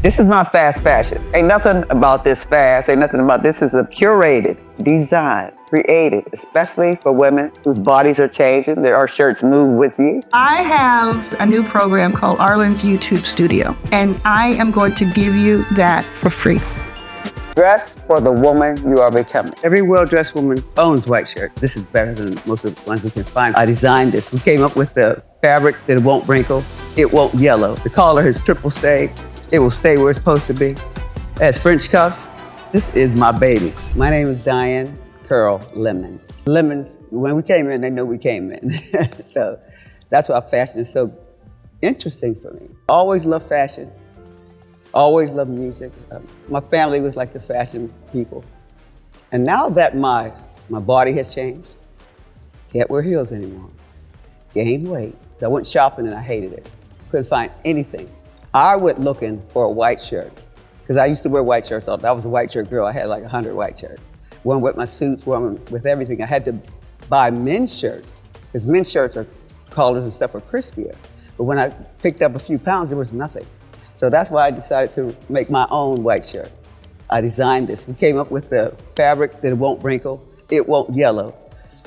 This is not fast fashion. Ain't nothing about this fast, ain't nothing about this. Is a curated, designed, created, especially for women whose bodies are changing. There are shirts move with you. I have a new program called Arlan's YouTube Studio, and I am going to give you that for free. Dress for the woman you are becoming. Every well-dressed woman owns white shirt. This is better than most of the ones we can find. I designed this. We came up with the fabric that it won't wrinkle, it won't yellow. The collar is triple stay. It will stay where it's supposed to be. It has French cuffs. This is my baby. My name is Dianne Curl Lemon. Lemons, when we came in, they knew we came in. So that's why fashion is so interesting for me. Always loved fashion. Always loved music. My family was like the fashion people. And now that my body has changed, can't wear heels anymore. Gained weight. So I went shopping and I hated it. Couldn't find anything. I went looking for a white shirt because I used to wear white shirts all the time. I was a white shirt girl. I had like 100 white shirts. One with my suits, one with everything. I had to buy men's shirts because men's shirts are collars and stuff are crispier. But when I picked up a few pounds, there was nothing. So that's why I decided to make my own white shirt. I designed this. We came up with the fabric that it won't wrinkle, it won't yellow.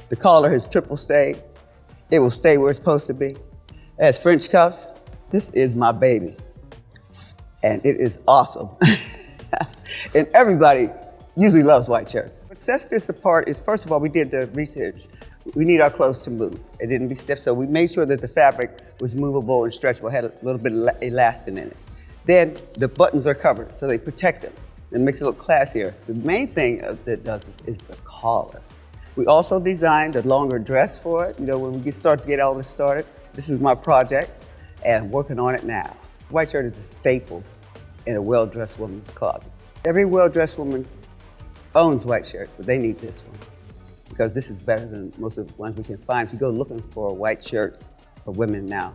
The collar is triple stay. It will stay where it's supposed to be. It has French cuffs. This is my baby. And it is awesome. And everybody usually loves white shirts. What sets this apart is, first of all, we did the research. We need our clothes to move. It didn't be stiff, so we made sure that the fabric was movable and stretchable, had a little bit of elastin in it. Then the buttons are covered, so they protect them. It makes it look classier. The main thing that does this is the collar. We also designed a longer dress for it. You know, when we start to get all this started, this is my project, and I'm working on it now. White shirt is a staple in a well-dressed woman's closet. Every well-dressed woman owns white shirts, but they need this one because this is better than most of the ones we can find. If you go looking for white shirts for women now,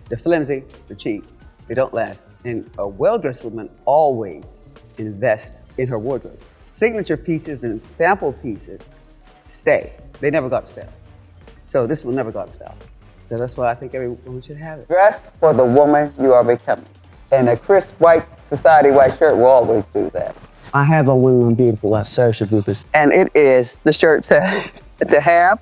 they're flimsy, they're cheap, they don't last. And a well-dressed woman always invests in her wardrobe. Signature pieces and sample pieces stay. They never go out of style. So this will never go out of style. So that's why I think every woman should have it. Dress for the woman you are becoming. And a crisp white society white shirt will always do that. I have a Women Beautiful social group. And it is the shirt to have.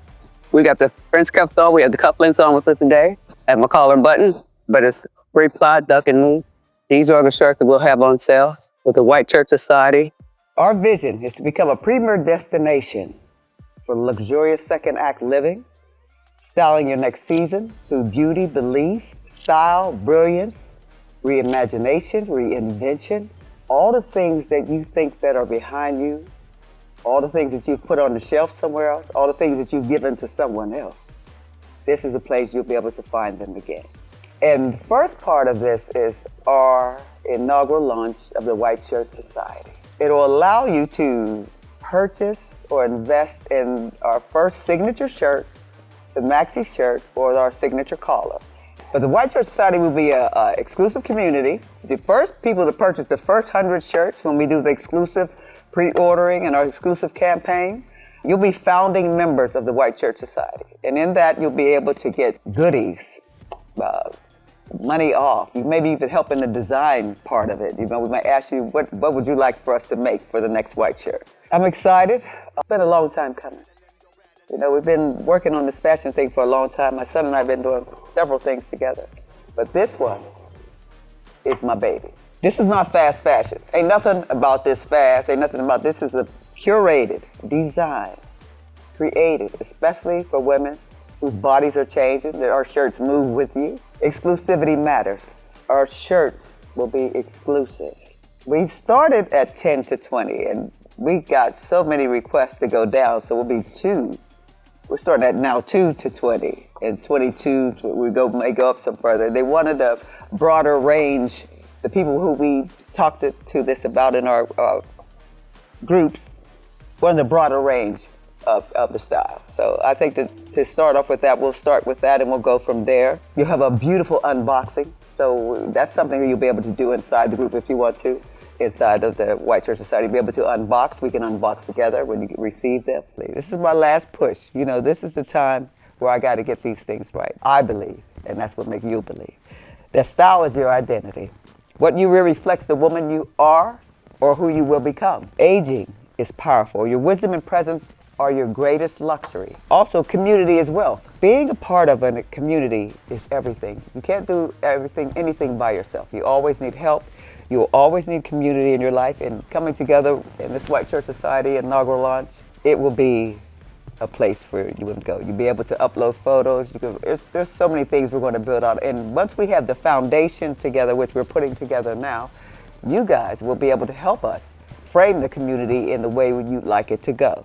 We got the French cuffs on, we have the cufflinks on with it today. I have my collar button, but it's three-ply, duck and move. These are the shirts that we'll have on sale with the White Church Society. Our vision is to become a premier destination for luxurious second act living, styling your next season through beauty, belief, style, brilliance, reimagination, reinvention, all the things that you think that are behind you, all the things that you've put on the shelf somewhere else, all the things that you've given to someone else. This is a place you'll be able to find them again. And the first part of this is our inaugural launch of the White Shirt Society. It will allow you to purchase or invest in our first signature shirt, the maxi shirt, or our signature collar. But the White Shirt Society will be an exclusive community. The first people to purchase the first 100 shirts when we do the exclusive pre-ordering and our exclusive campaign, you'll be founding members of the White Shirt Society. And in that, you'll be able to get goodies, money off. You maybe even help in the design part of it. You know, we might ask you, what would you like for us to make for the next white shirt? I'm excited. It's been a long time coming. You know, we've been working on this fashion thing for a long time. My son and I have been doing several things together. But this one is my baby. This is not fast fashion. Ain't nothing about this fast. Ain't nothing about this. Is a curated, designed, created, especially for women whose bodies are changing. There are shirts move with you. Exclusivity matters. Our shirts will be exclusive. We started at 10 to 20, and we got so many requests to go down, so we'll be 2. We're starting at now 2 to 20, and 22, may go up some further. They wanted a broader range. The people who we talked to this about in our groups wanted a broader range of the style. So I think that to start off with that, we'll start with that and we'll go from there. You'll have a beautiful unboxing. So that's something that you'll be able to do inside the group if you want to. Inside of the White Church Society, be able to unbox. We can unbox together when you receive them. This is my last push. You know, this is the time where I got to get these things right. I believe, and that's what makes you believe, that style is your identity. What you really reflects the woman you are or who you will become. Aging is powerful. Your wisdom and presence are your greatest luxury. Also, community is wealth. Being a part of a community is everything. You can't do anything by yourself. You always need help. You will always need community in your life, and coming together in this White Church Society inaugural launch, it will be a place for you to go. You'll be able to upload photos. There's so many things we're going to build out. And once we have the foundation together, which we're putting together now, you guys will be able to help us frame the community in the way you'd like it to go.